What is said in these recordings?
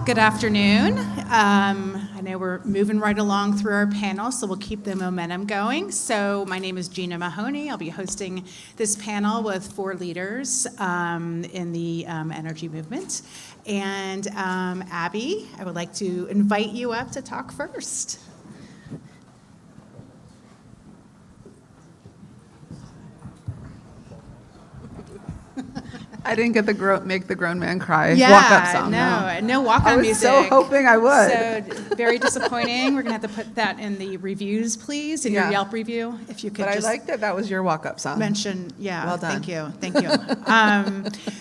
Good afternoon. I know we're moving right along through our panel, so we'll keep the momentum going. So my name is Gina Mahony. I'll be hosting this panel with 4 leaders in the energy movement. And Abby, I would like to invite you up to talk first. I didn't get the make the grown man cry Yeah, walk-up song. no walk-up music. I was so hoping I would. So very disappointing. We're going to have to put that in the reviews, please, in your Yelp review. If you could But just I like that was your walk-up song. mention, yeah. Well done. Thank you.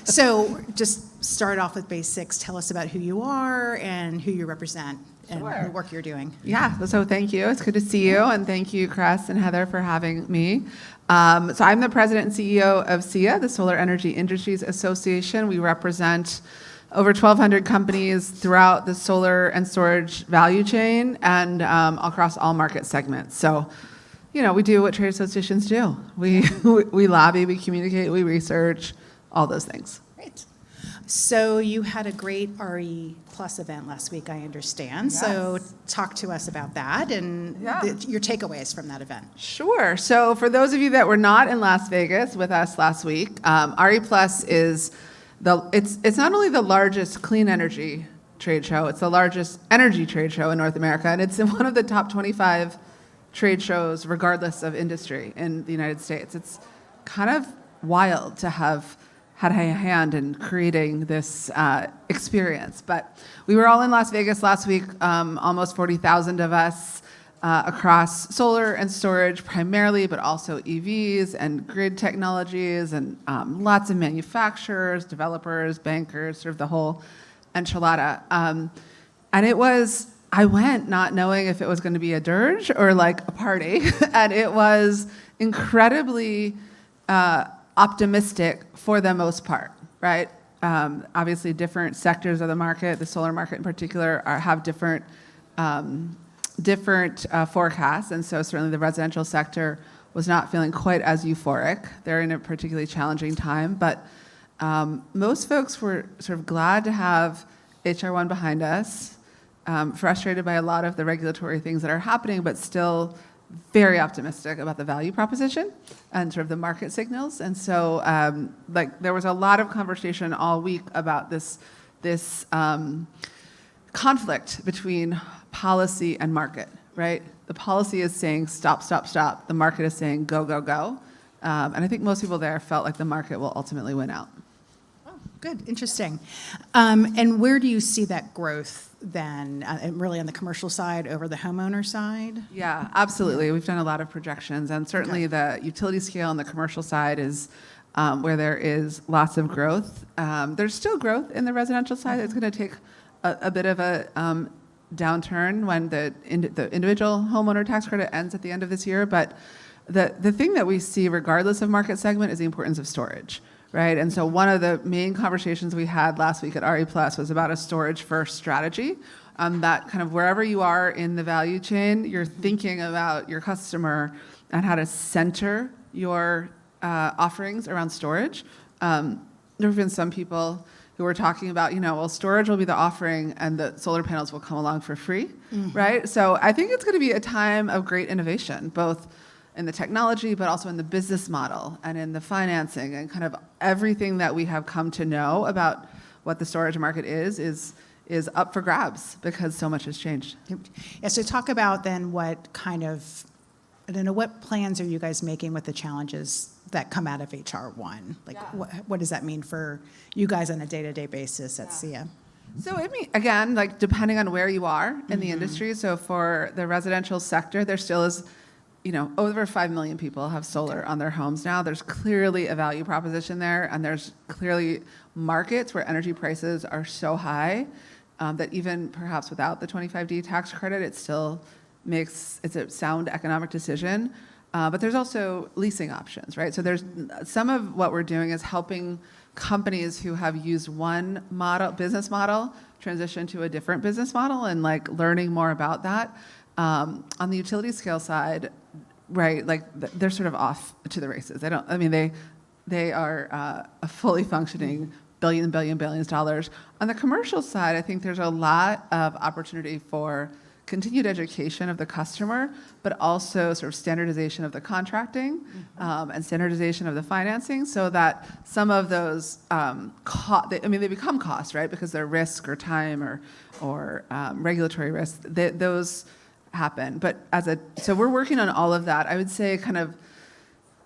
So just start off with basics. Tell us about who you are and who you represent and the work you're doing. Yeah, so thank you. It's good to see you, and thank you, Chris and Heather, for having me. So I'm the president and CEO of SEIA, the Solar Energy Industries Association. We represent over 1,200 companies throughout the solar and storage value chain and across all market segments. So, you know, we do what trade associations do. We lobby, we communicate, we research, all those things. Great. So you had a great RE Plus event last week, I understand. Yes. So talk to us about that and your takeaways from that event. Sure. So for those of you that were not in Las Vegas with us last week, RE Plus is it's not only the largest clean energy trade show, it's the largest energy trade show in North America, and it's one of the top 25 trade shows regardless of industry in the United States. It's kind of wild to have had a hand in creating this experience. But we were all in Las Vegas last week, almost 40,000 of us across solar and storage primarily, but also EVs and grid technologies and lots of manufacturers, developers, bankers, sort of the whole enchilada. And it was, I went not knowing if it was going to be a dirge or like a party, and it was incredibly optimistic for the most part, right? Obviously, different sectors of the market, the solar market in particular, have different forecasts, and so certainly the residential sector was not feeling quite as euphoric. They're in a particularly challenging time, but most folks were sort of glad to have HR1 behind us, frustrated by a lot of the regulatory things that are happening, but still very optimistic about the value proposition and sort of the market signals. And so there was a lot of conversation all week about this conflict between policy and market, right? The policy is saying stop, stop, stop. The market is saying go, go, go. And I think most people there felt like the market will ultimately win out. Oh, good, interesting. And where do you see that growth then, really on the commercial side over the homeowner side? Yeah, absolutely. We've done a lot of projections, and certainly the utility scale on the commercial side is where there is lots of growth. There's still growth in the residential side. It's going to take a bit of a downturn when the individual homeowner tax credit ends at the end of this year, but the thing that we see regardless of market segment is the importance of storage. Right, and so one of the main conversations we had last week at RE Plus was about a storage-first strategy. That kind of wherever you are in the value chain, you're thinking about your customer and how to center your offerings around storage. There have been some people who were talking about, well, storage will be the offering and the solar panels will come along for free, right? So I think it's going to be a time of great innovation, both in the technology, but also in the business model and in the financing and kind of everything that we have come to know about what the storage market is up for grabs because so much has changed. Yeah, so talk about then what kind of, I don't know, what plans are you guys making with the challenges that come out of HR1? Like, what does that mean for you guys on a day-to-day basis at SEIA? So again, like depending on where you are in the industry, so for the residential sector, there still is over 5 million people have solar on their homes now. There's clearly a value proposition there, and there's clearly markets where energy prices are so high that even perhaps without the 25D tax credit, it's a sound economic decision. But there's also leasing options, right? So there's some of what we're doing is helping companies who have used one business model transition to a different business model and like learning more about that. On the utility scale side, right, like they're sort of off to the races. They are a fully functioning billions of dollars. On the commercial side, I think there's a lot of opportunity for continued education of the customer, but also sort of standardization of the contracting and standardization of the financing, so that some of those, they become costs, right? Because they're risk or time or regulatory risk. Those happen. But so we're working on all of that. I would say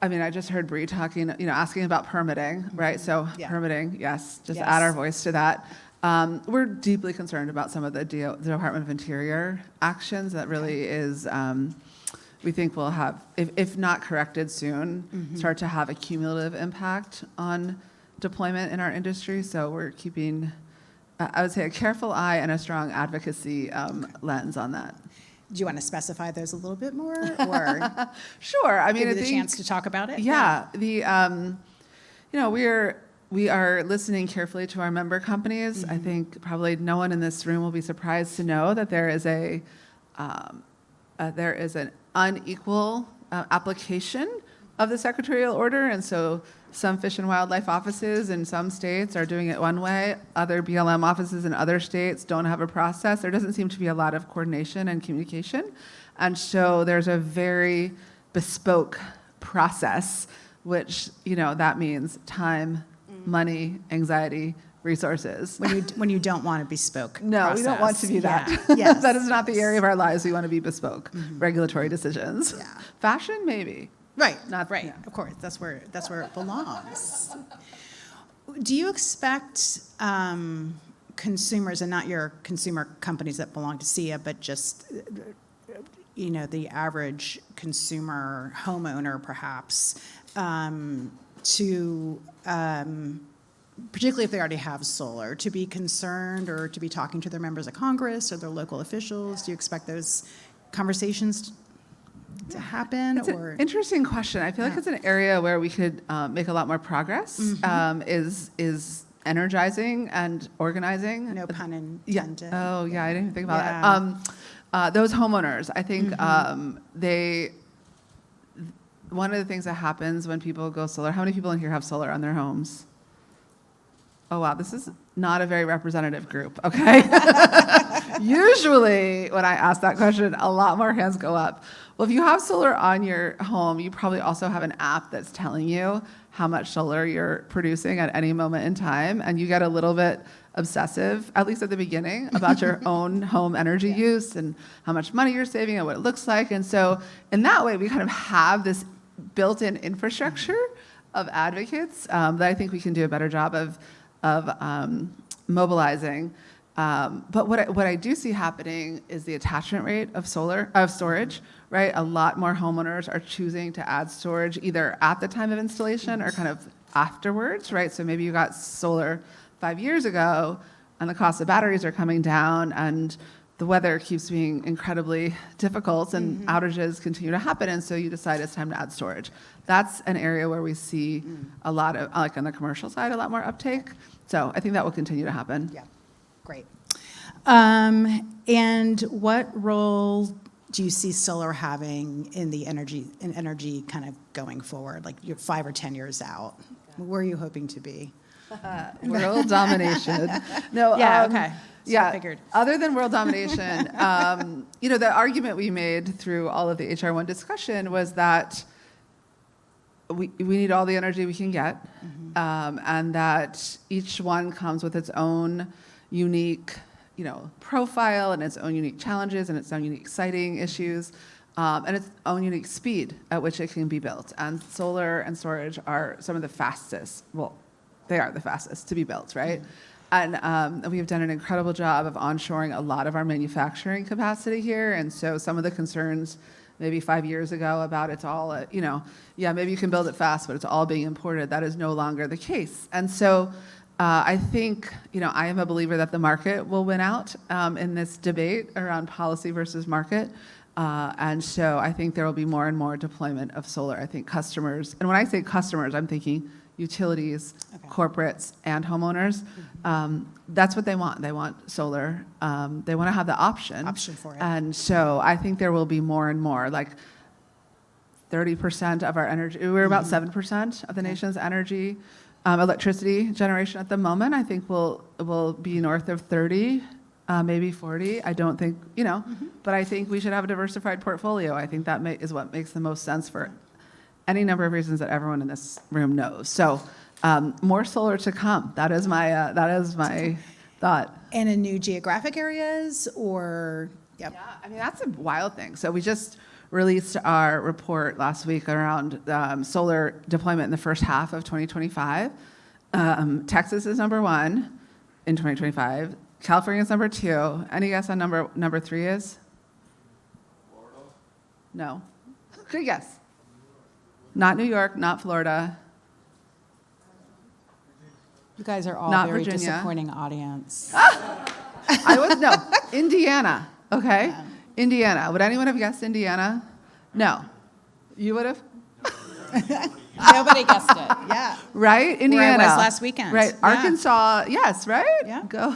I just heard Bree talking, asking about permitting, right? So permitting, yes, just add our voice to that. We're deeply concerned about some of the Department of Interior actions that really is, we think will have, if not corrected soon, start to have a cumulative impact on deployment in our industry. So we're keeping, I would say, a careful eye and a strong advocacy lens on that. Do you want to specify those a little bit more, or sure? I mean, give you the chance to talk about it. Yeah, we are listening carefully to our member companies. I think probably no one in this room will be surprised to know that there is an unequal application of the secretarial order, and so some fish and wildlife offices in some states are doing it one way. Other BLM offices in other states don't have a process. There doesn't seem to be a lot of coordination and communication. And so there's a very bespoke process, which, that means time, money, anxiety, resources. When you don't want to bespoke No, process. we don't want to be that. Yeah. Yes. That is not the area of our lives we want to be bespoke. Regulatory decisions. Yeah. Fashion, maybe. Right, Not right. yeah. Of course, that's where it belongs. Do you expect consumers, and not your consumer companies that belong to SEIA, but just the average consumer homeowner, perhaps, to particularly if they already have solar, to be concerned or to be talking to their members of Congress or their local officials? Do you expect those conversations to happen? It's an interesting question. I feel like it's an area where we could make a lot more progress. Is energizing and organizing. No pun intended. Oh yeah, I didn't even think about that. Those homeowners, I think one of the things that happens when people go solar. How many people in here have solar on their homes? Oh wow, this is not a very representative group. Okay. Usually, when I ask that question, a lot more hands go up. Well, if you have solar on your home, you probably also have an app that's telling you how much solar you're producing at any moment in time, and you get a little bit obsessive, at least at the beginning, about your own home energy use and how much money you're saving and what it looks like. And so in that way, we kind of have this built-in infrastructure of advocates that I think we can do a better job of mobilizing. But what I do see happening is the attachment rate of storage, right? A lot more homeowners are choosing to add storage either at the time of installation or kind of afterwards, right? So maybe you got solar 5 years ago and the cost of batteries are coming down and the weather keeps being incredibly difficult and outages continue to happen, and so you decide it's time to add storage. That's an area where we see a lot of, like on the commercial side, a lot more uptake. So I think that will continue to happen. Yeah, great. And what role do you see solar having in the energy kind of going forward, like you're 5 or 10 years out? Where are you hoping to be? World domination. No. Yeah. Okay. So Yeah. I figured. Other than world domination, the argument we made through all of the HR1 discussion was that we need all the energy we can get, and that each one comes with its own unique, profile and its own unique challenges and its own unique siting issues, and its own unique speed at which it can be built. And solar and storage are some of the fastest. Well, they are the fastest to be built, right? And we have done an incredible job of onshoring a lot of our manufacturing capacity here. And so some of the concerns maybe 5 years ago about it's all, maybe you can build it fast, but it's all being imported. That is no longer the case. And so I think, I am a believer that the market will win out in this debate around policy versus market. And so I think there will be more and more deployment of solar. I think customers, and when I say customers, I'm thinking utilities, corporates, and homeowners. That's what they want. They want solar. They want to have the option For it. And so I think there will be more and more, like 30% of our energy. We're about 7% of the nation's energy Electricity generation at the moment, I think will be north of 30, maybe 40. I don't think, but I think we should have a diversified portfolio. I think that is what makes the most sense for any number of reasons that everyone in this room knows. So more solar to come. That is my thought. And in new geographic areas or, yep. Yeah, I mean, that's a wild thing. So we just released our report last week around solar deployment in the first half of 2025. Texas is number 1 in 2025. California is number 2. Any guess on number 3 is? Florida? No. Good guess. Not New York, not Florida. You guys are all Not very Virginia. disappointing audience. Indiana. Okay. Yeah. Indiana. Would anyone have guessed Indiana? No. You would have? Nobody guessed it. Yeah. Right? Indiana. Where I was last weekend. Right. Yeah. Arkansas. Yes, right? Yeah. Go.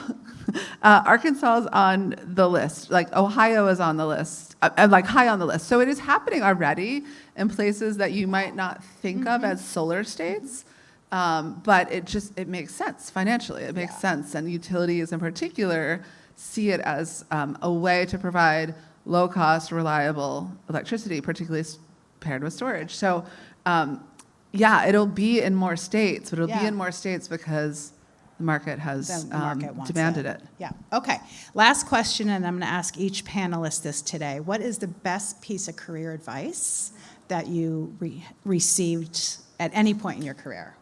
Arkansas is on the list. Like Ohio is on the list. Like high on the list. So it is happening already in places that you might not think of as solar states. But it makes sense financially. It makes sense. And utilities in particular see it as a way to provide low-cost, reliable electricity, particularly paired with storage. So, it'll be in more states, but it'll be in more states because the market has The market wants demanded it. Yeah. Okay. Last question, and I'm going to ask each panelist this today. What is the best piece of career advice that you received at any point in your career?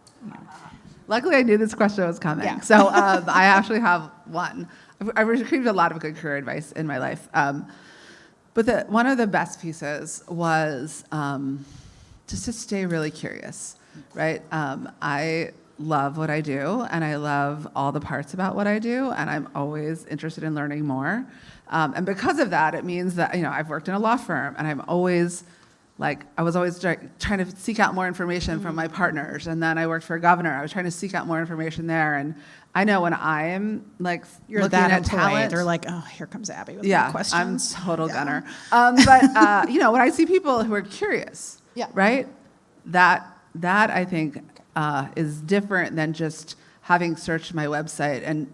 Luckily, I knew this question was coming. Yeah. So I actually have one. I've received a lot of good career advice in my life. But one of the best pieces was just to stay really curious, right? I love what I do, and I love all the parts about what I do, and I'm always interested in learning more. And because of that, it means that, I've worked in a law firm, and I was always trying to seek out more information from my partners. And then I worked for a governor. I was trying to seek out more information there. And I know when I am You're looking that at employed. talent, They're like, oh, here comes Abby with more questions. I'm total gunner. But when I see people who are curious, right? That I think is different than just having searched my website and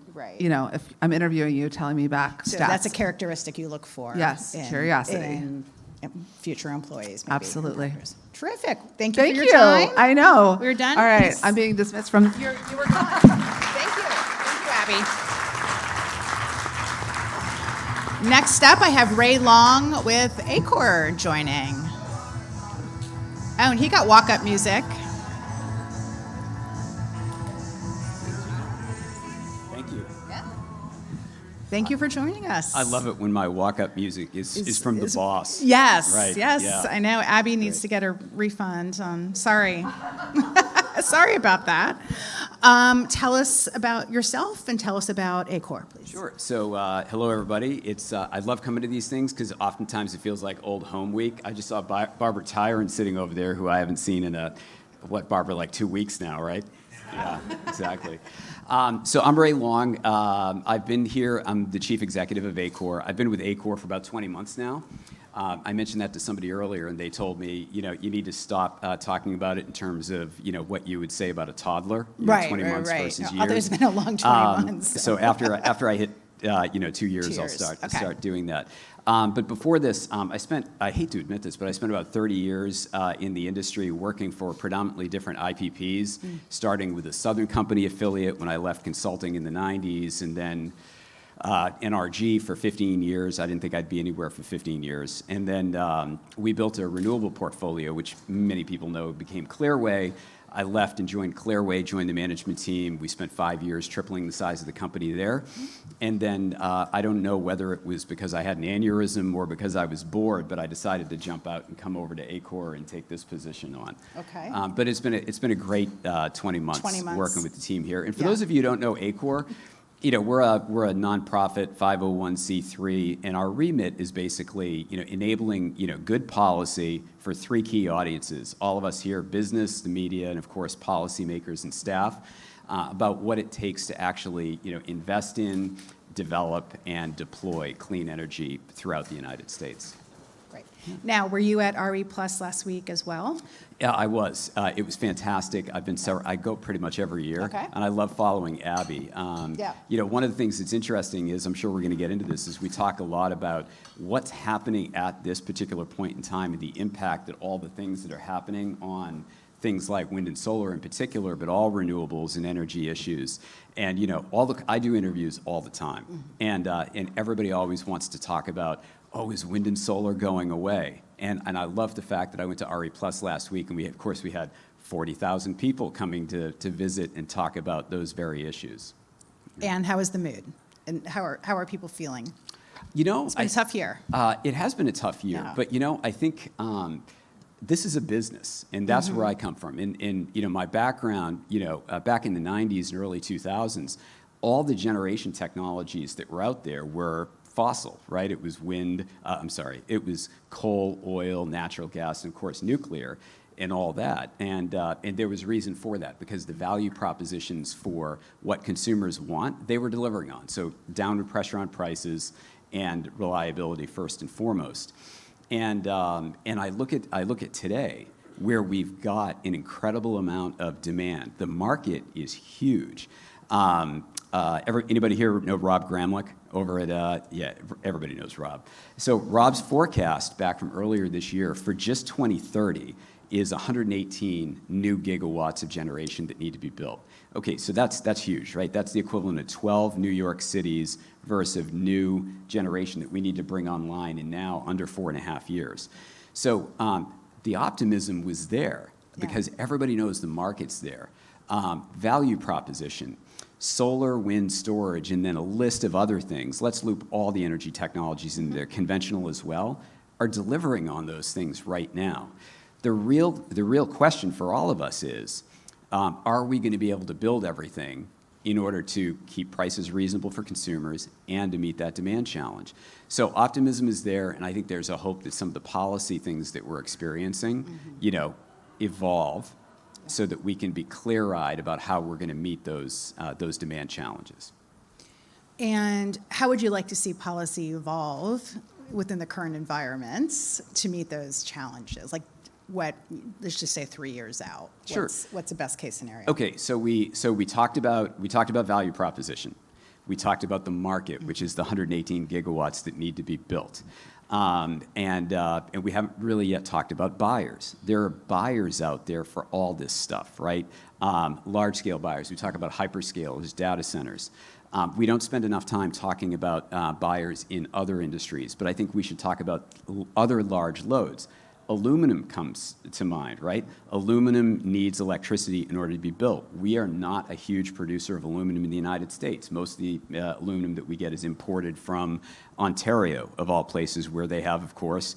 if I'm interviewing you, telling me back So stats. that's a characteristic you look for. Yes, curiosity. In future employees, maybe. Absolutely. Terrific. Thank you Thank for you. your time. I know. We're done? All right. Yes. I'm being dismissed from. You were gone. Thank you. Thank you, Abby. Next up, I have Ray Long with ACORE joining. Oh, and he got walk-up music. Thank you. Thank you for joining us. I love it when my walk-up music is from the boss. Yes, Right, yes. yeah. I know Abby needs to get a refund. Sorry. Sorry about that. Tell us about yourself and tell us about ACORE, please. Sure. So, hello, everybody. I love coming to these things because oftentimes it feels like old home week. I just saw Barbara Tyron sitting over there, who I haven't seen in Barbara, like 2 weeks now, right? Yeah, exactly. So I'm Ray Long. I've been here. I'm the chief executive of ACORE. I've been with ACORE for about 20 months now. I mentioned that to somebody earlier, and they told me, you need to stop talking about it in terms of, what you would say about a toddler. 20 months versus years. There's been a long 20 months. So after I hit 2 years, I'll start doing that. But before this, I hate to admit this, but I spent about 30 years in the industry working for predominantly different IPPs, starting with a Southern Company affiliate when I left consulting in the 90s, and then NRG for 15 years. I didn't think I'd be anywhere for 15 years. And then we built a renewable portfolio, which many people know became Clearway. I left and joined Clearway, joined the management team. We spent 5 years tripling the size of the company there. And then I don't know whether it was because I had an aneurysm or because I was bored, but I decided to jump out and come over to ACORE and take this position on. Okay. But it's been a great 20 months working with the team here. And for those of you who don't know ACORE, we're a nonprofit 501c3, and our remit is basically, enabling, good policy for 3 key audiences. All of us here, business, the media, and of course, policymakers and staff, about what it takes to actually, invest in, develop, and deploy clean energy throughout the United States. Great. Now, were you at RE Plus last week as well? Yeah, I was. It was fantastic. I go pretty much every year, Okay. and I love following Abby. Yeah. You know, one of the things that's interesting is, I'm sure we're going to get into this, is we talk a lot about what's happening at this particular point in time and the impact that all the things that are happening on things like wind and solar in particular, but all renewables and energy issues. And you know, I do interviews all the time, and everybody always wants to talk about, oh, is wind and solar going away? And I love the fact that I went to RE Plus last week, and we had 40,000 people coming to visit and talk about those very issues. And how is the mood? And how are people feeling? You know, It's been a tough year. It has been a tough year, Yeah. but you know, I think this is a business, and that's where I come from. In you know, my background, you know, back in the '90s and early 2000s, all the generation technologies that were out there were fossil, right? It was it was coal, oil, natural gas, and of course nuclear, and all that. And there was reason for that, because the value propositions for what consumers want, they were delivering on. So downward pressure on prices and reliability first and foremost. And I look at today, where we've got an incredible amount of demand. The market is huge. Anybody here know Rob Gramlich over at, yeah, everybody knows Rob. So Rob's forecast back from earlier this year for just 2030 is 118 new gigawatts of generation that need to be built. Okay, so that's huge, right? That's the equivalent of 12 New York cities versus new generation that we need to bring online in now under 4.5 years. So the optimism was there because everybody knows the market's there. Value proposition, solar, wind, storage, and then a list of other things. Let's loop all the energy technologies in there, conventional as well, are delivering on those things right now. The real question for all of us is, are we going to be able to build everything in order to keep prices reasonable for consumers and to meet that demand challenge? So optimism is there, and I think there's a hope that some of the policy things that we're experiencing, you know, evolve so that we can be clear-eyed about how we're going to meet those demand challenges. And how would you like to see policy evolve within the current environments to meet those challenges? Like, let's just say 3 years out. Sure. What's the best case scenario? Okay, so we talked about value proposition. We talked about the market, which is the 118 gigawatts that need to be built. And we haven't really yet talked about buyers. There are buyers out there for all this stuff, right? Large-scale buyers. We talk about hyperscalers, data centers. We don't spend enough time talking about buyers in other industries, but I think we should talk about other large loads. Aluminum comes to mind, right? Aluminum needs electricity in order to be built. We are not a huge producer of aluminum in the United States. Most of the aluminum that we get is imported from Ontario, of all places, where they have, of course,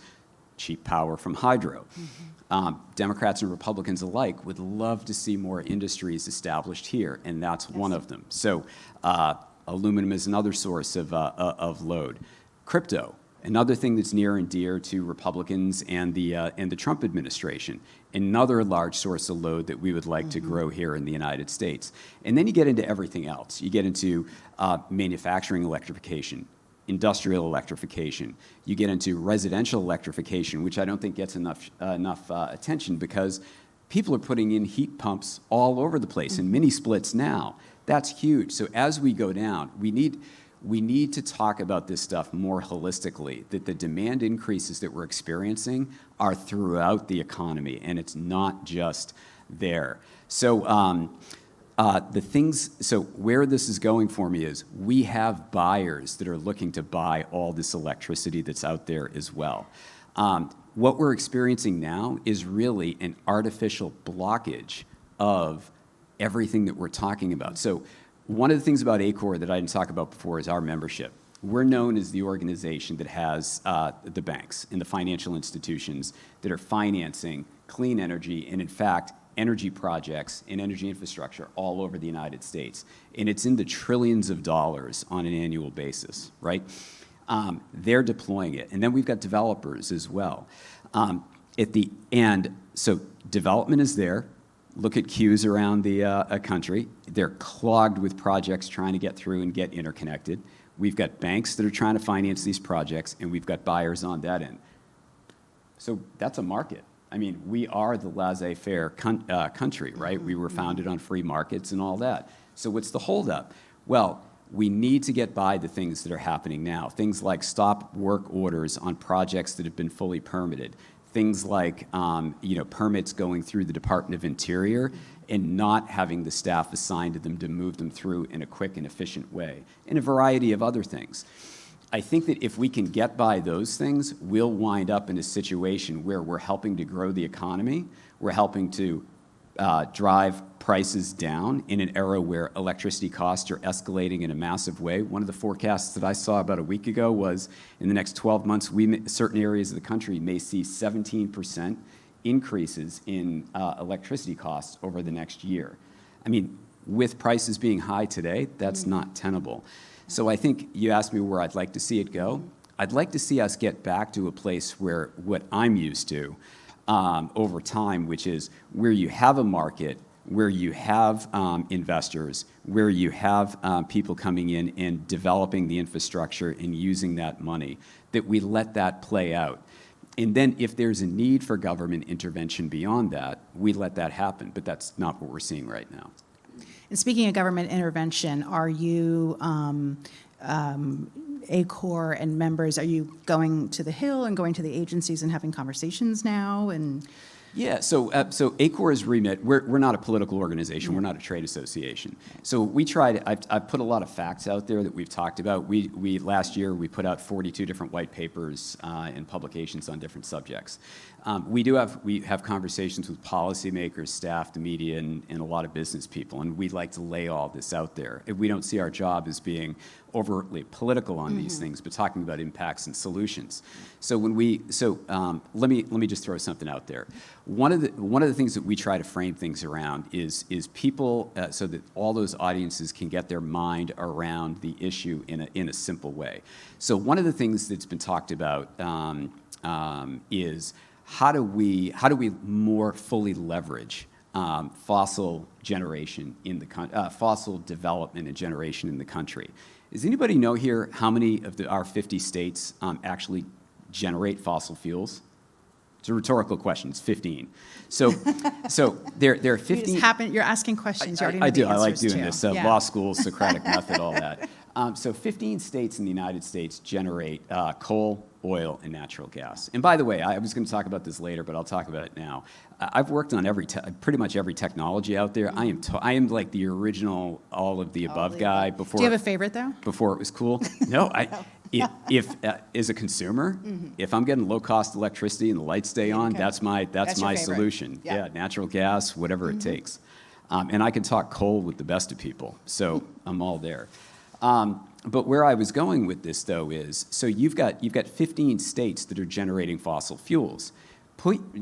cheap power from hydro. Democrats and Republicans alike would love to see more industries established here, and that's one of them. So aluminum is another source of load. Crypto. Another thing that's near and dear to Republicans and the Trump administration. Another large source of load that we would like to grow here in the United States. And then you get into everything else. You get into manufacturing electrification, industrial electrification. You get into residential electrification, which I don't think gets enough attention, because people are putting in heat pumps all over the place and mini splits now. That's huge. So as we go down, we need to talk about this stuff more holistically, that the demand increases that we're experiencing are throughout the economy, and it's not just there. So where this is going for me is we have buyers that are looking to buy all this electricity that's out there as well. What we're experiencing now is really an artificial blockage of everything that we're talking about. So one of the things about ACORE that I didn't talk about before is our membership. We're known as the organization that has the banks and the financial institutions that are financing clean energy and, in fact, energy projects and energy infrastructure all over the United States. And it's in the trillions of dollars on an annual basis, right? They're deploying it. And then we've got developers as well. So development is there. Look at queues around the country. They're clogged with projects trying to get through and get interconnected. We've got banks that are trying to finance these projects, and we've got buyers on that end. So that's a market. I mean, we are the laissez-faire country, right? We were founded on free markets and all that. So what's the holdup? Well, we need to get by the things that are happening now. Things like stop work orders on projects that have been fully permitted. Things like permits going through the Department of Interior and not having the staff assigned to them to move them through in a quick and efficient way, and a variety of other things. I think that if we can get by those things, we'll wind up in a situation where we're helping to grow the economy, we're helping to drive prices down in an era where electricity costs are escalating in a massive way. One of the forecasts that I saw about a week ago was in the next 12 months, certain areas of the country may see 17% increases in electricity costs over the next year. I mean, with prices being high today, that's not tenable. So I think you asked me where I'd like to see it go. I'd like to see us get back to a place where what I'm used to over time, which is where you have a market, where you have investors, where you have people coming in and developing the infrastructure and using that money, that we let that play out. And then if there's a need for government intervention beyond that, we let that happen. But that's not what we're seeing right now. And speaking of government intervention, are you, ACORE and members, are you going to the Hill and going to the agencies and having conversations now? And Yeah, so ACORE's remit, we're not a political organization, we're not a trade association. So we tried, I've put a lot of facts out there that we've talked about. Last year, we put out 42 different white papers and publications on different subjects. We have conversations with policymakers, staff, the media, and a lot of business people, and we'd like to lay all this out there. We don't see our job as being overtly political on these things, but talking about impacts and solutions. So let me just throw something out there. One of the things that we try to frame things around is people so that all those audiences can get their mind around the issue in a simple way. So one of the things that's been talked about is how do we more fully leverage fossil generation in the fossil development and generation in the country. Does anybody know here how many of our 50 states actually generate fossil fuels? It's a rhetorical question. It's 15. So there are 15. You're asking questions. You already know I the do. I like answers doing to. this. Law school, Socratic method, all that. So 15 states in the United States generate coal, oil, and natural gas. And by the way, I was going to talk about this later, but I'll talk about it now. I've worked on pretty much every technology out there. I am like the original all of the above guy. Before, do you have a favorite though? Before it was cool? No, if as a consumer, if I'm getting low cost electricity and the lights stay on, that's my solution. Yeah, natural gas, whatever it takes. And I can talk coal with the best of people, so I'm all there. But where I was going with this, though, is so you've got 15 states that are generating fossil fuels.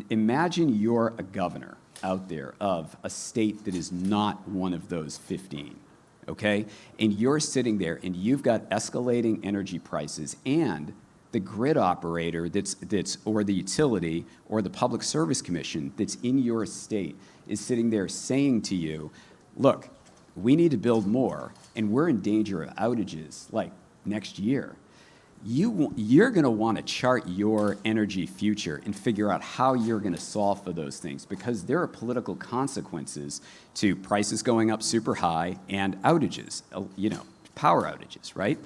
Imagine you're a governor out there of a state that is not one of those 15, okay? And you're sitting there, and you've got escalating energy prices, and the grid operator or the utility or the Public Service Commission that's in your state is sitting there saying to you, look, we need to build more, and we're in danger of outages like next year. You're going to want to chart your energy future and figure out how you're going to solve for those things, because there are political consequences to prices going up super high and outages, power outages, right?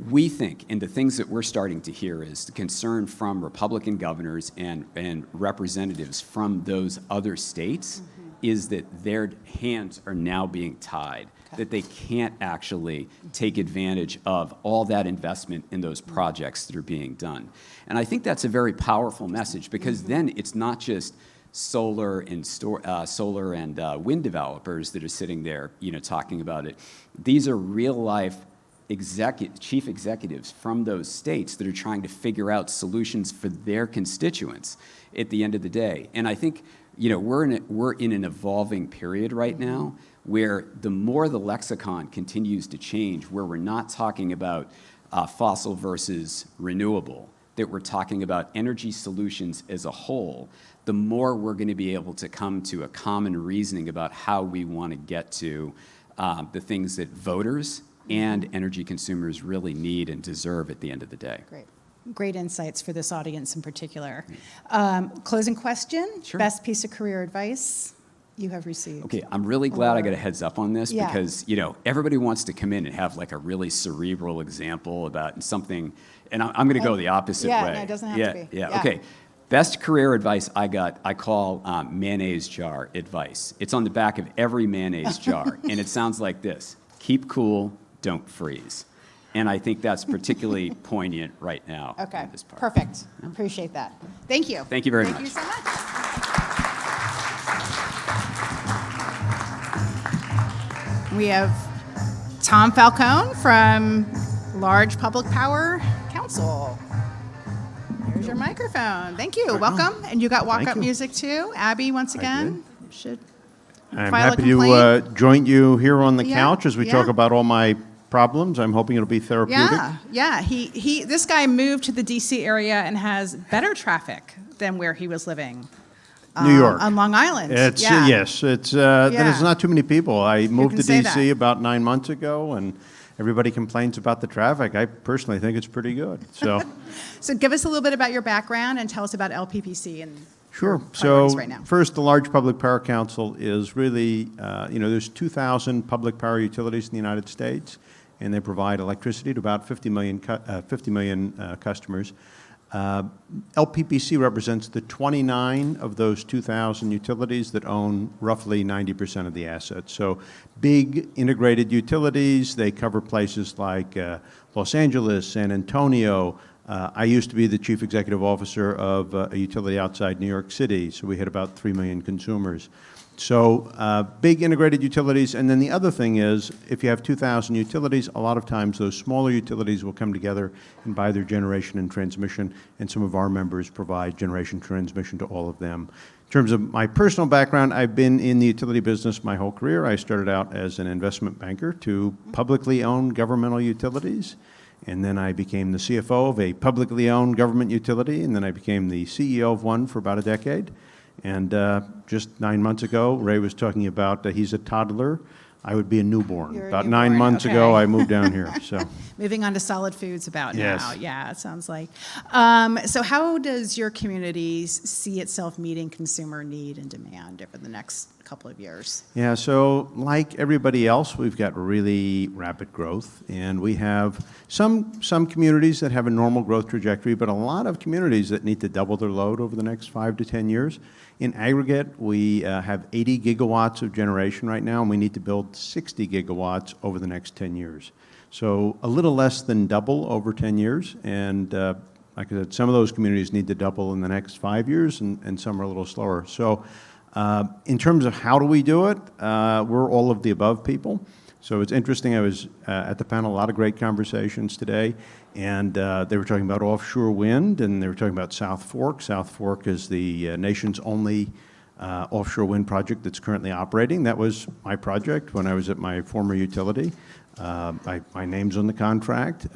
We think, and the things that we're starting to hear is the concern from Republican governors and representatives from those other states is that their hands are now being tied, that they can't actually take advantage of all that investment in those projects that are being done. And I think that's a very powerful message, because then it's not just solar and wind developers that are sitting there, talking about it. These are real life chief executives from those states that are trying to figure out solutions for their constituents at the end of the day. And I think we're in an evolving period right now where the more the lexicon continues to change, where we're not talking about fossil versus renewable, that we're talking about energy solutions as a whole, the more we're going to be able to come to a common reasoning about how we want to get to the things that voters and energy consumers really need and deserve at the end of the day. Great. Great insights for this audience in particular. Closing question, Sure. best piece of career advice you have received? Okay, I'm really glad I got a heads up on this Yeah. because, everybody wants to come in and have like a really cerebral example about something, and I'm going to go the opposite yeah, way. no, it doesn't have to be. Yeah, Yeah. okay. Best career advice I got, I call mayonnaise jar advice. It's on the back of every mayonnaise jar, and it sounds like this: keep cool, don't freeze. And I think that's particularly poignant right now. Okay, in this part. perfect. Appreciate that. Thank you. Thank you very Thank much. you so much. We have Tom Falcone from Large Public Power Council. Here's your microphone. Thank you. Welcome. And you got walk-up music too. Abby, once again, should I'm file a happy to complaint. join you here on the Yeah, couch as we talk yeah. about all my problems. I'm hoping it'll be therapeutic. Yeah. This guy moved to the DC area and has better traffic than where he was living. New York. On Long Island. Yes, there's Yeah. not too many people. I moved can to say DC that. about 9 months ago, and everybody complains about the traffic. I personally think it's pretty good. So, So give us a little bit about your background and tell us about LPPC and sure. your So, priorities right now. first, the Large Public Power Council is really, there's 2,000 public power utilities in the United States, and they provide electricity to about 50 million customers. LPPC represents the 29 of those 2,000 utilities that own roughly 90% of the assets. So big integrated utilities, they cover places like Los Angeles, San Antonio. I used to be the chief executive officer of a utility outside New York City, so we had about 3 million consumers. So big integrated utilities, and then the other thing is, if you have 2,000 utilities, a lot of times those smaller utilities will come together and buy their generation and transmission, and some of our members provide generation transmission to all of them. In terms of my personal background, I've been in the utility business my whole career. I started out as an investment banker to publicly owned governmental utilities, and then I became the CFO of a publicly owned government utility, and then I became the CEO of one for about a decade. And just 9 months ago, Ray was talking about he's a toddler. I would be a newborn. You're a About newborn, 9 months okay. ago, I moved down here. So Moving on to solid foods about Yes. now. Yeah, it sounds like. So how does your community see itself meeting consumer need and demand over the next couple of years? yeah, so like everybody else, we've got really rapid growth, and we have some communities that have a normal growth trajectory, but a lot of communities that need to double their load over the next 5 to 10 years. In aggregate, we have 80 gigawatts of generation right now, and we need to build 60 gigawatts over the next 10 years. So a little less than double over 10 years, and like I said, some of those communities need to double in the next 5 years, and some are a little slower. So in terms of how do we do it, we're all of the above people. So it's interesting, I was at the panel, a lot of great conversations today, and they were talking about offshore wind, and they were talking about South Fork. South Fork is the nation's only offshore wind project that's currently operating. That was my project when I was at my former utility. My name's on the contract.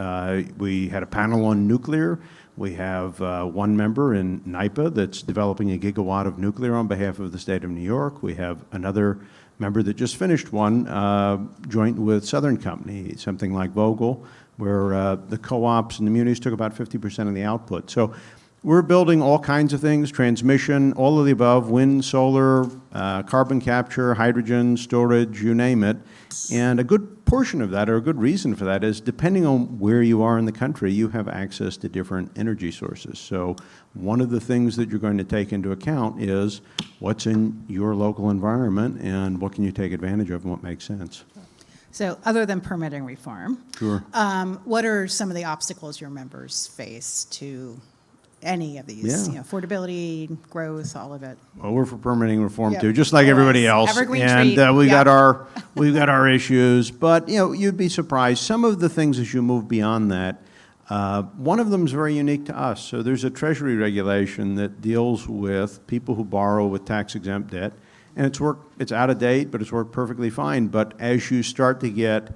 We had a panel on nuclear. We have one member in NYPA that's developing a gigawatt of nuclear on behalf of the state of New York. We have another member that just finished one joint with Southern Company, something like Vogel, where the co-ops and the munis took about 50% of the output. So we're building all kinds of things, transmission, all of the above, wind, solar, carbon capture, hydrogen, storage, you name it. And a good portion of that, or a good reason for that, is depending on where you are in the country, you have access to different energy sources. So one of the things that you're going to take into account is what's in your local environment and what can you take advantage of and what makes sense. So other than permitting reform, Sure. what are some of the obstacles your members face to any of these? Yeah. Affordability, growth, all of it. Well, we're for permitting reform Yep. too, just like everybody Always. else. Evergreen and treat. we've Yeah. got our issues, but you'd be surprised. Some of the things as you move beyond that, one of them is very unique to us. So there's a Treasury regulation that deals with people who borrow with tax-exempt debt, and it's out of date, but it's worked perfectly fine. But as you start to get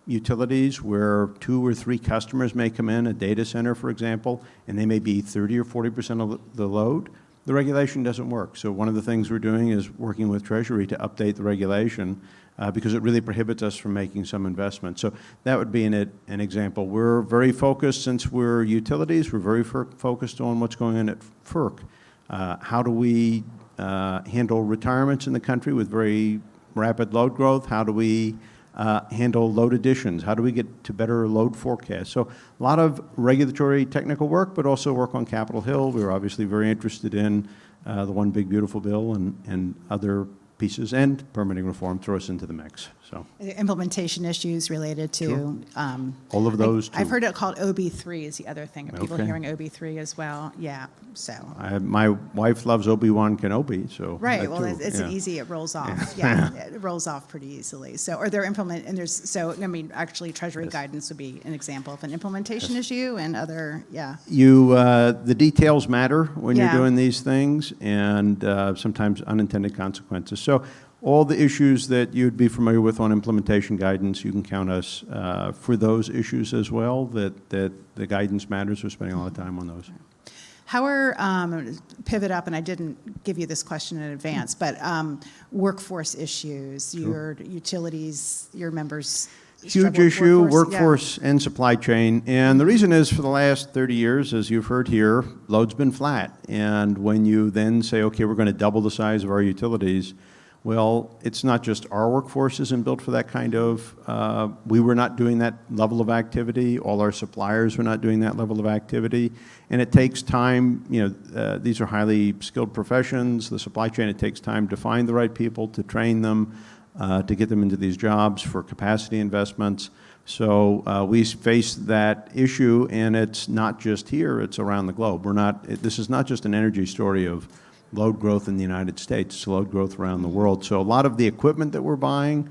utilities where 2 or 3 customers may come in, a data center, for example, and they may be 30 or 40% of the load, the regulation doesn't work. So one of the things we're doing is working with Treasury to update the regulation because it really prohibits us from making some investment. So that would be an example. We're very focused, since we're utilities, we're very focused on what's going on at FERC. How do we handle retirements in the country with very rapid load growth? How do we handle load additions? How do we get to better load forecasts? So a lot of regulatory technical work, but also work on Capitol Hill. We were obviously very interested in the One Big Beautiful Bill and other pieces, and permitting reform throw us into the mix. So Implementation issues related to. Sure. All of those, too. I've heard it called OB3 is the other thing. Are people Okay. hearing OB3 as well? Yeah, so. My wife loves Obi-Wan Kenobi, so. Right, that well, too, it's yeah. an easy, it rolls off. Yeah, it rolls off pretty easily. So, or they're actually Treasury guidance would be an example of an implementation issue, and other, yeah. The details matter when you're Yeah. doing these things, and sometimes unintended consequences. So all the issues that you'd be familiar with on implementation guidance, you can count us for those issues as well, that the guidance matters. We're spending a lot of time on those. How are, pivot up, and I didn't give you this question in advance, but workforce issues, your utilities, your members Huge struggle with issue, Yeah. workforce and supply chain. And the reason is, for the last 30 years, as you've heard here, load's been flat. And when you then say, okay, we're going to double the size of our utilities, well, it's not just our workforce isn't built for that kind of, we were not doing that level of activity. All our suppliers were not doing that level of activity. And it takes time, these are highly skilled professions. The supply chain, it takes time to find the right people, to train them, to get them into these jobs for capacity investments. So we face that issue, and it's not just here, it's around the globe. This is not just an energy story of load growth in the United States, it's load growth around the world. So a lot of the equipment that we're buying,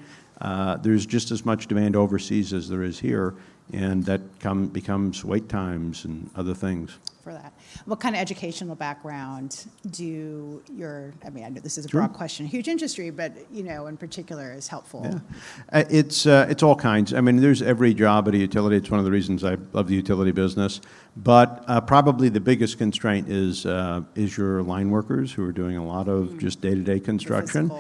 there's just as much demand overseas as there is here, and that becomes wait times and other things. For that. What kind of educational background do I know this is a Sure. broad question, huge industry, but, in particular is helpful. Yeah. It's all kinds. I mean, there's every job at a utility. It's one of the reasons I love the utility business. But probably the biggest constraint is your line workers, who are doing a lot of just day-to-day construction. The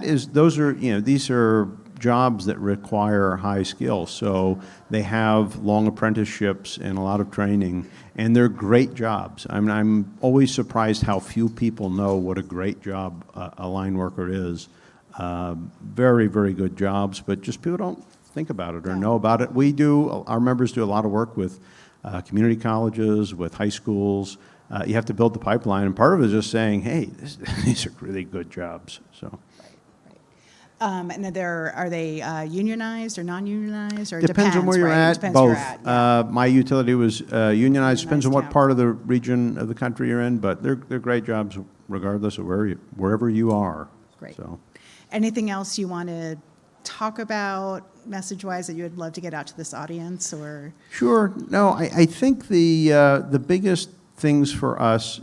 physical work, These are jobs that require high skill. So they have long apprenticeships and a lot of training, and they're great jobs. I mean, I'm always surprised how few people know what a great job a line worker is. Very, very good jobs, but just people don't think about it or know about it. Our members do a lot of work with community colleges, with high schools. You have to build the pipeline, and part of it is just saying, hey, these are really good jobs. So. And are they unionized or non-unionized, or Depends on where you're right? at. Depends Both. where you're at, yeah. My utility was unionized. Depends on what yeah. part of the region of the country you're in, but they're great jobs regardless of wherever you are. Great. So. Anything else you want to talk about message-wise that you would love to get out to this audience, or? Sure. No, I think the biggest things for us,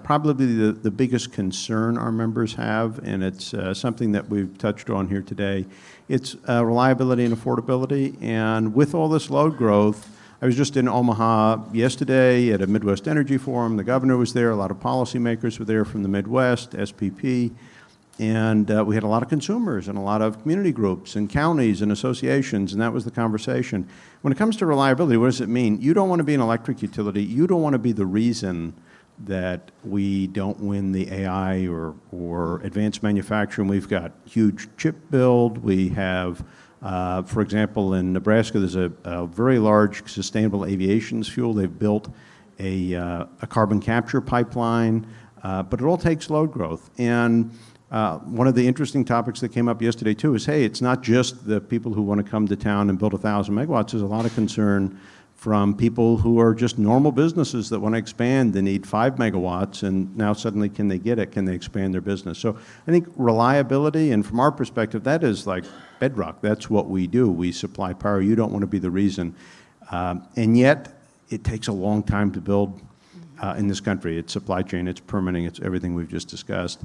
probably the biggest concern our members have, and it's something that we've touched on here today, it's reliability and affordability. And with all this load growth, I was just in Omaha yesterday at a Midwest Energy Forum. The governor was there. A lot of policymakers were there from the Midwest, SPP. And we had a lot of consumers and a lot of community groups and counties and associations, and that was the conversation. When it comes to reliability, what does it mean? You don't want to be an electric utility. You don't want to be the reason that we don't win the AI or advanced manufacturing. We've got huge chip build. We have, for example, in Nebraska, there's a very large sustainable aviation fuel. They've built a carbon capture pipeline, but it all takes load growth. And one of the interesting topics that came up yesterday, too, is, hey, it's not just the people who want to come to town and build 1,000 megawatts. There's a lot of concern from people who are just normal businesses that want to expand. They need 5 megawatts, and now suddenly can they get it? Can they expand their business? So I think reliability, and from our perspective, that is like bedrock. That's what we do. We supply power. You don't want to be the reason. And yet, it takes a long time to build in this country. It's supply chain, it's permitting, it's everything we've just discussed.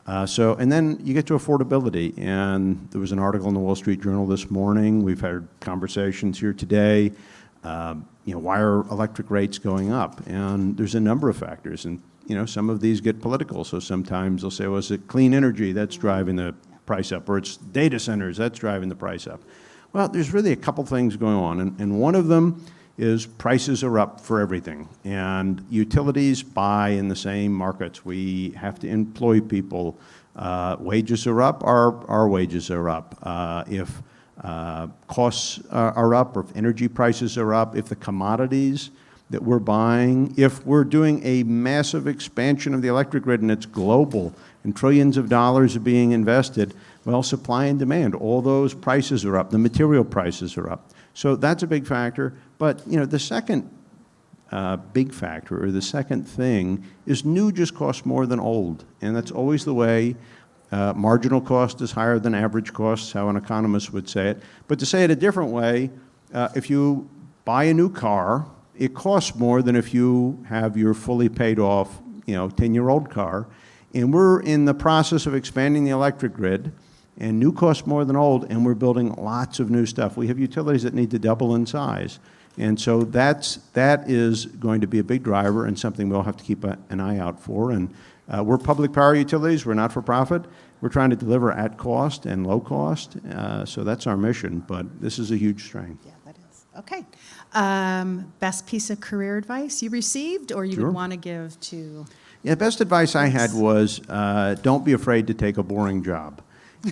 And then you get to affordability, and there was an article in the Wall Street Journal this morning. We've had conversations here today. Why are electric rates going up? And there's a number of factors, and some of these get political. So sometimes they'll say, well, is it clean energy that's driving the price up, or it's data centers that's driving the price up. Well, there's really a couple things going on, and one of them is prices are up for everything, and utilities buy in the same markets. We have to employ people. Wages are up, our wages are up. If costs are up, or if energy prices are up, if the commodities that we're buying, if we're doing a massive expansion of the electric grid and it's global and trillions of dollars are being invested, well, supply and demand, all those prices are up, the material prices are up. So that's a big factor. But the second big factor, or the second thing, is new just costs more than old, and that's always the way. Marginal cost is higher than average costs, how an economist would say it. But to say it a different way, if you buy a new car, it costs more than if you have your fully paid off, 10-year-old car. And we're in the process of expanding the electric grid, and new costs more than old, and we're building lots of new stuff. We have utilities that need to double in size. And so that is going to be a big driver and something we'll have to keep an eye out for. And we're public power utilities. We're not for profit. We're trying to deliver at cost and low cost. So that's our mission. But this is a huge strength. Yeah, that is. Okay. Best piece of career advice you received or you Sure. would want to give to? Yeah, best advice I had was don't be afraid to take a boring job.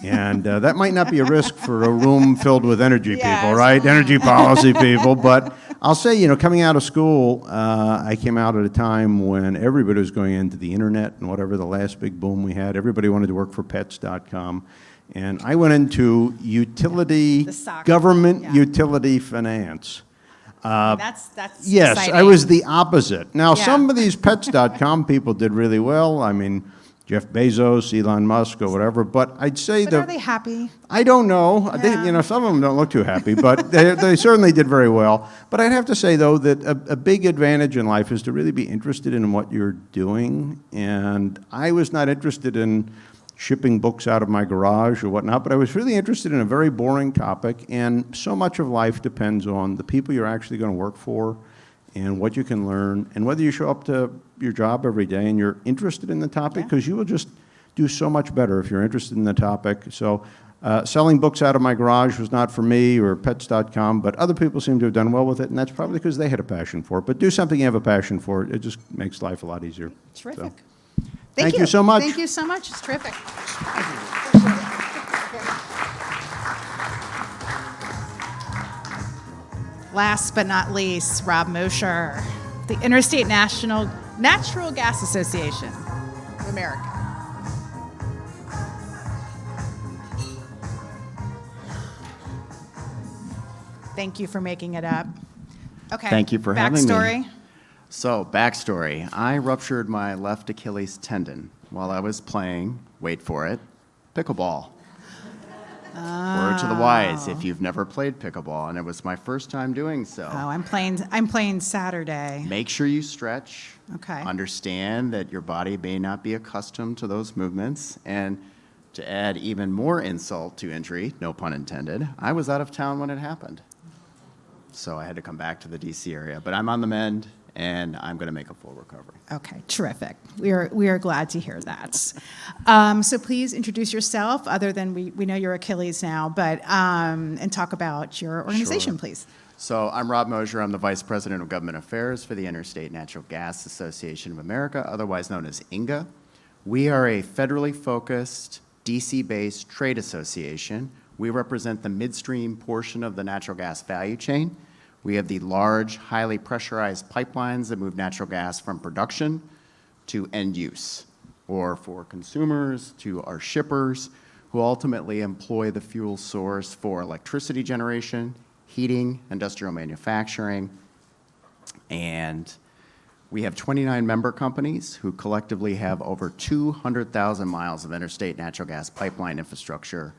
And that might not be a risk for a room filled with energy Yes. people, right? Energy policy people. But I'll say, coming out of school, I came out at a time when everybody was going into the internet and whatever the last big boom we had. Everybody wanted to work for pets.com. And I went into utility, The soccer, government yeah. utility finance. That's Yes, exciting. I was the opposite. Now, Yeah. some of these pets.com people did really well. I mean, Jeff Bezos, Elon Musk, or whatever. But I'd say But are they happy? I don't know. Yeah. Some of them don't look too happy, but they certainly did very well. But I'd have to say, though, that a big advantage in life is to really be interested in what you're doing. And I was not interested in shipping books out of my garage or whatnot, but I was really interested in a very boring topic. And so much of life depends on the people you're actually going to work for and what you can learn, and whether you show up to your job every day and you're interested in the topic, because you will just do so much better if you're interested in the topic. So selling books out of my garage was not for me, or pets.com, but other people seem to have done well with it, and that's probably because they had a passion for it. But do something you have a passion for. It just makes life a lot easier. Terrific. So, Thank you so much. Thank you so much. It's terrific. Last but not least, Rob Mosher, the Interstate Natural Gas Association of America. Thank you for making it up. Okay. Thank you for having me. Backstory. So, backstory. I ruptured my left Achilles tendon while I was playing, wait for it, pickleball. Word to the wise if you've never played pickleball, and it was my first time doing so. Oh, I'm playing Saturday. Make sure you stretch. Okay. Understand that your body may not be accustomed to those movements. And to add even more insult to injury, no pun intended, I was out of town when it happened. So I had to come back to the DC area. But I'm on the mend, and I'm going to make a full recovery. Okay, terrific. We are glad to hear that. So please introduce yourself, other than we know you're Achilles now, but and talk about your organization, Sure. please. So I'm Rob Mosher. I'm the Vice President of Government Affairs for the Interstate Natural Gas Association of America, otherwise known as INGAA. We are a federally focused, DC-based trade association. We represent the midstream portion of the natural gas value chain. We have the large, highly pressurized pipelines that move natural gas from production to end use, or for consumers to our shippers, who ultimately employ the fuel source for electricity generation, heating, industrial manufacturing. And we have 29 member companies who collectively have over 200,000 miles of interstate natural gas pipeline infrastructure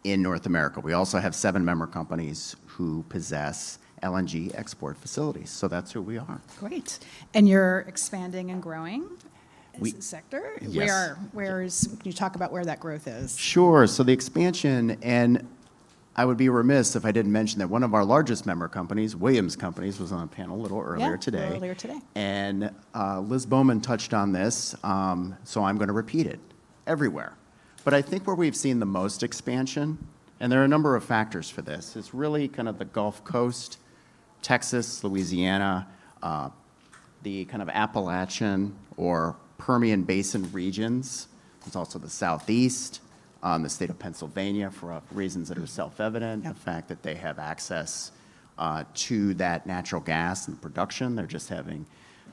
in North America. We also have 7 member companies who possess LNG export facilities. So that's who we are. Great. And you're expanding and growing as a sector? Yes. Can you talk about where that growth is? Sure. So the expansion, and I would be remiss if I didn't mention that one of our largest member companies, Williams Companies, was on the panel a little earlier today. Earlier today. And Liz Bowman touched on this, so I'm going to repeat it everywhere. But I think where we've seen the most expansion, and there are a number of factors for this, is really kind of the Gulf Coast, Texas, Louisiana, the kind of Appalachian or Permian Basin regions. There's also the Southeast, the state of Pennsylvania for reasons that are self-evident, the fact that they have access to that natural gas and production. They're just having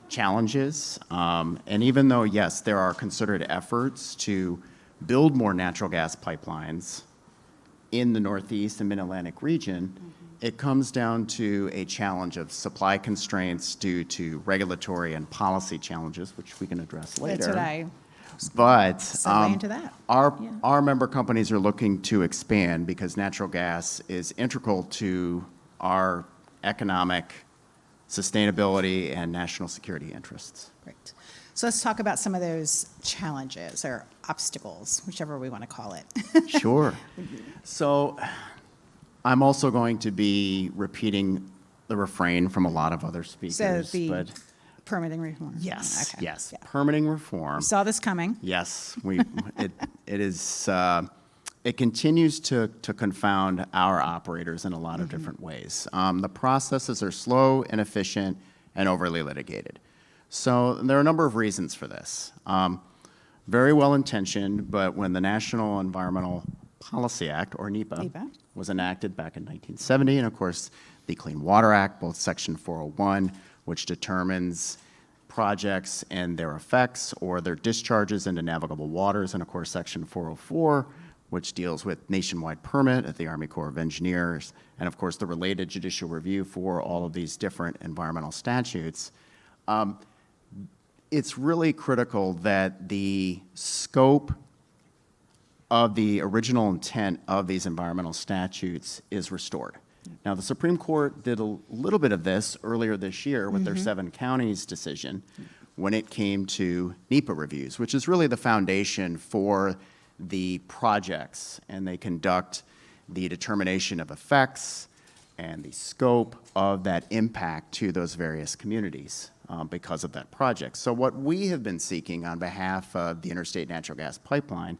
challenges. And even though, yes, there are concerted efforts to build more natural gas pipelines in the Northeast and Mid-Atlantic region, it comes down to a challenge of supply constraints due to regulatory and policy challenges, which we can address later. That's what I But segue into that. our member companies are looking to expand because natural gas is integral to our economic sustainability and national security interests. Great. So let's talk about some of those challenges or obstacles, whichever we want to call it. Sure. So I'm also going to be repeating the refrain from a lot of other speakers. So the but permitting reform. yes, Okay. yes, Yeah. permitting reform. We saw this coming. Yes, it continues to confound our operators in a lot of different ways. The processes are slow, inefficient, and overly litigated. So there are a number of reasons for this. Very well intentioned, but when the National Environmental Policy Act, or NEPA, was enacted back in 1970, and of course the Clean Water Act, both Section 401, which determines projects and their effects or their discharges into navigable waters, and of course Section 404, which deals with nationwide permit at the Army Corps of Engineers, and of course the related judicial review for all of these different environmental statutes. It's really critical that the scope of the original intent of these environmental statutes is restored. Now, the Supreme Court did a little bit of this earlier this year with their 7 counties decision when it came to NEPA reviews, which is really the foundation for the projects, and they conduct the determination of effects and the scope of that impact to those various communities because of that project. So what we have been seeking on behalf of the Interstate Natural Gas Pipeline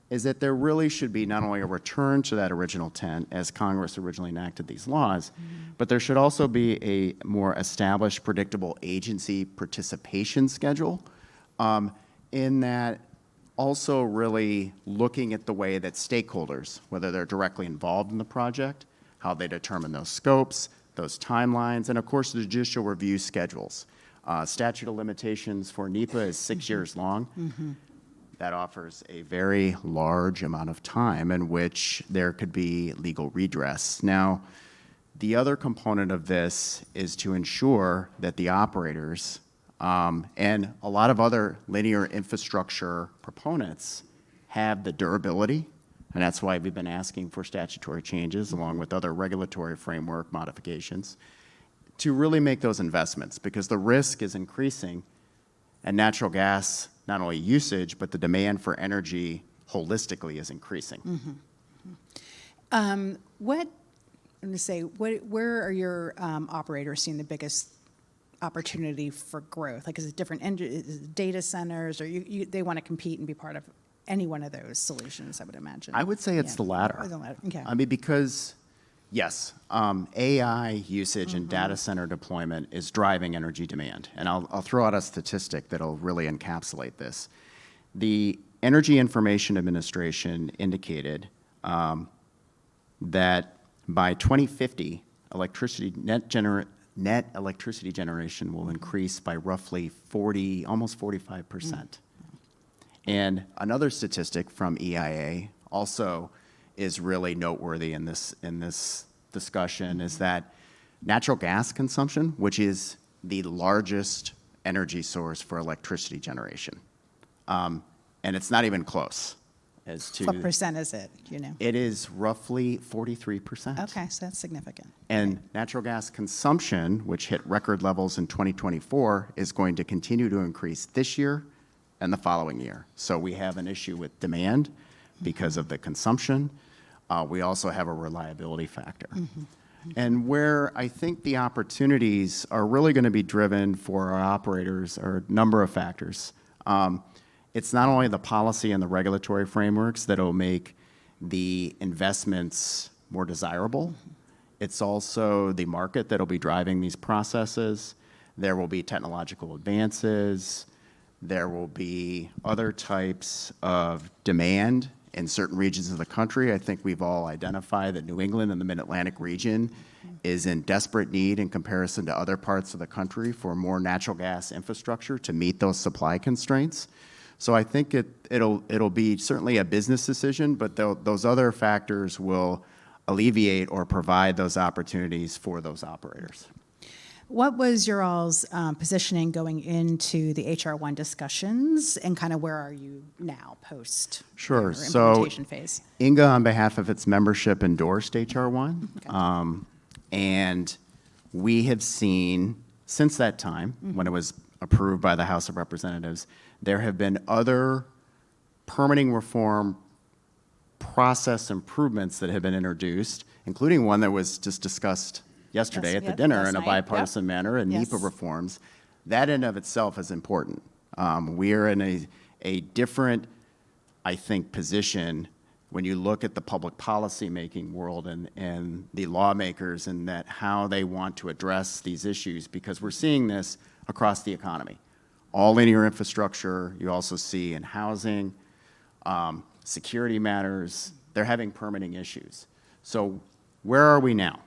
is that there really should be not only a return to that original intent as Congress originally enacted these laws, but there should also be a more established, predictable agency participation schedule in that also really looking at the way that stakeholders, whether they're directly involved in the project, how they determine those scopes, those timelines, and of course the judicial review schedules. Statute of limitations for NEPA is 6 years long. That offers a very large amount of time in which there could be legal redress. Now, the other component of this is to ensure that the operators and a lot of other linear infrastructure proponents have the durability, and that's why we've been asking for statutory changes along with other regulatory framework modifications to really make those investments, because the risk is increasing and natural gas, not only usage, but the demand for energy holistically is increasing. Where are your operators seeing the biggest opportunity for growth? Like, is it different is it data centers, or they want to compete and be part of any one of those solutions, I would imagine? I would say it's the latter. The latter. Okay. I mean, because, yes, AI usage and data center deployment is driving energy demand. And I'll throw out a statistic that'll really encapsulate this. The Energy Information Administration indicated that by 2050, net electricity generation will increase by roughly almost 45%. And another statistic from EIA also is really noteworthy in this discussion is that natural gas consumption, which is the largest energy source for electricity generation, and it's not even close as to What percent is it, you know? it is roughly 43%. Okay, so that's significant. And natural gas consumption, which hit record levels in 2024, is going to continue to increase this year and the following year. So we have an issue with demand because of the consumption. We also have a reliability factor. And where I think the opportunities are really going to be driven for our operators are a number of factors. it's not only the policy and the regulatory frameworks that will make the investments more desirable, it's also the market that will be driving these processes. There will be technological advances. There will be other types of demand in certain regions of the country. I think we've all identified that New England and the Mid-Atlantic region is in desperate need in comparison to other parts of the country for more natural gas infrastructure to meet those supply constraints. So I think it'll be certainly a business decision, but those other factors will alleviate or provide those opportunities for those operators. What was your all's positioning going into the HR1 discussions, and kind of where are you now post Sure. your So implementation phase? INGAA, on behalf of its membership, endorsed HR1. Okay. And we have seen, since that time, when it was approved by the House of Representatives, there have been other permitting reform process improvements that have been introduced, including one that was just discussed yesterday at the dinner last in a night, bipartisan manner, and Yes. NEPA reforms. That in of itself is important. We are in a different, I think, position when you look at the public policy-making world and the lawmakers and that how they want to address these issues, because we're seeing this across the economy. All linear infrastructure, you also see in housing, security matters, they're having permitting issues. So where are we now?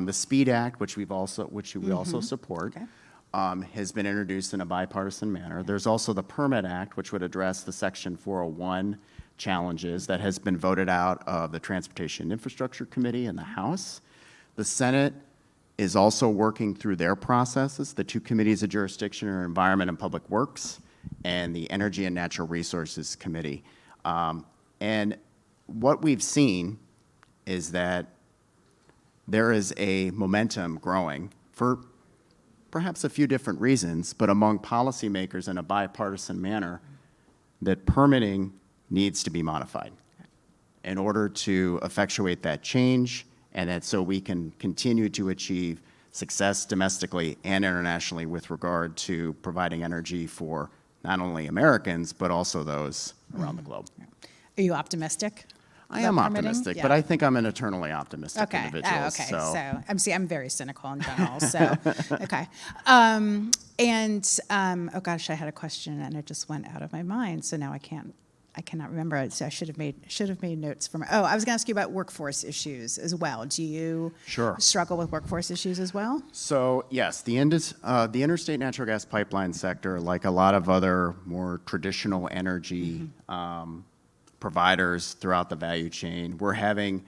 The SPEED Act, which we also support, Okay. has been introduced in a bipartisan manner. There's also the Permit Act, which would address the Section 401 challenges that has been voted out of the Transportation Infrastructure Committee in the House. The Senate is also working through their processes. The two committees of jurisdiction are Environment and Public Works and the Energy and Natural Resources Committee. And what we've seen is that there is a momentum growing for perhaps a few different reasons, but among policymakers in a bipartisan manner, that permitting needs to be modified in order to effectuate that change, and that so we can continue to achieve success domestically and internationally with regard to providing energy for not only Americans, but also those around the globe. Are you optimistic? I am about permitting? optimistic, Yeah. but I think I'm an eternally optimistic Okay. individual. Oh, okay. So I'm very cynical in general. So okay. Oh gosh, I had a question and it just went out of my mind. So now I cannot remember it. So I should have made notes from. Oh, I was going to ask you about workforce issues as well. Do you Sure. struggle with workforce issues as well? So yes, the interstate natural gas pipeline sector, like a lot of other more traditional energy providers throughout the value chain, we're having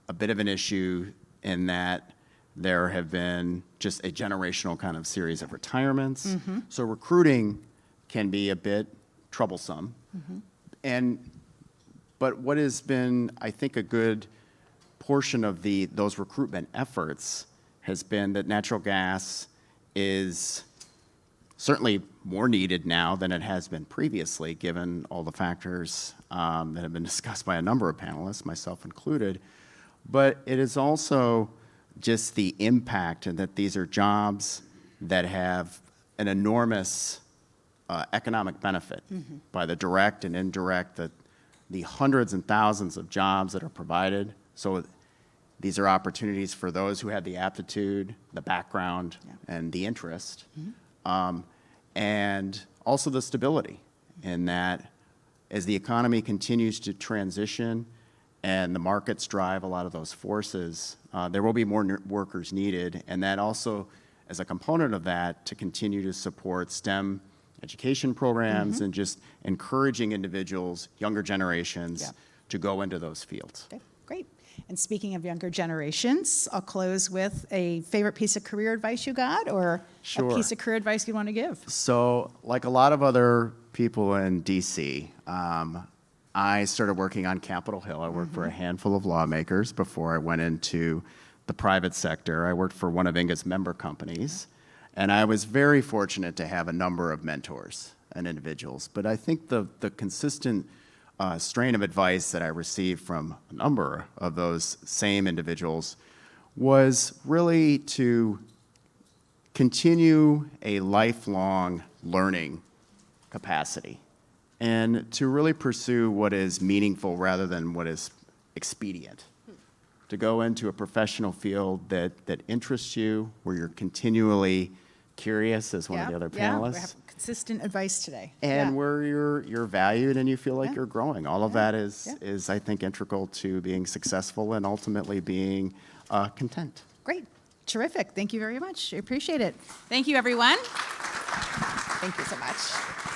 a bit of an issue in that there have been just a generational kind of series of retirements. So recruiting can be a bit troublesome. But what has been, I think, a good portion of those recruitment efforts has been that natural gas is certainly more needed now than it has been previously, given all the factors that have been discussed by a number of panelists, myself included. But it is also just the impact, and that these are jobs that have an enormous economic benefit by the direct and indirect, the hundreds and thousands of jobs that are provided. So these are opportunities for those who have the aptitude, the background, and the interest. And also the stability in that as the economy continues to transition and the markets drive a lot of those forces, there will be more workers needed. And that also, as a component of that, to continue to support STEM education programs and just encouraging individuals, younger generations, to go into those fields. Okay, great. And speaking of younger generations, I'll close with a favorite piece of career advice you got, or Sure. a piece of career advice you want to give. So, like a lot of other people in DC, I started working on Capitol Hill. I worked for a handful of lawmakers before I went into the private sector. I worked for one of INGAA's member companies, and I was very fortunate to have a number of mentors and individuals. But I think the consistent strain of advice that I received from a number of those same individuals was really to continue a lifelong learning capacity. and to really pursue what is meaningful rather than what is expedient. To go into a professional field that interests you, where you're continually curious as one of the other panelists. We have consistent advice today. And Yeah. where you're valued and you feel like Yeah. you're growing. All of Yeah. that is, I think, integral to being successful and ultimately being content. Great. Terrific. Thank you very much. I appreciate it. Thank you, everyone. Thank you so much.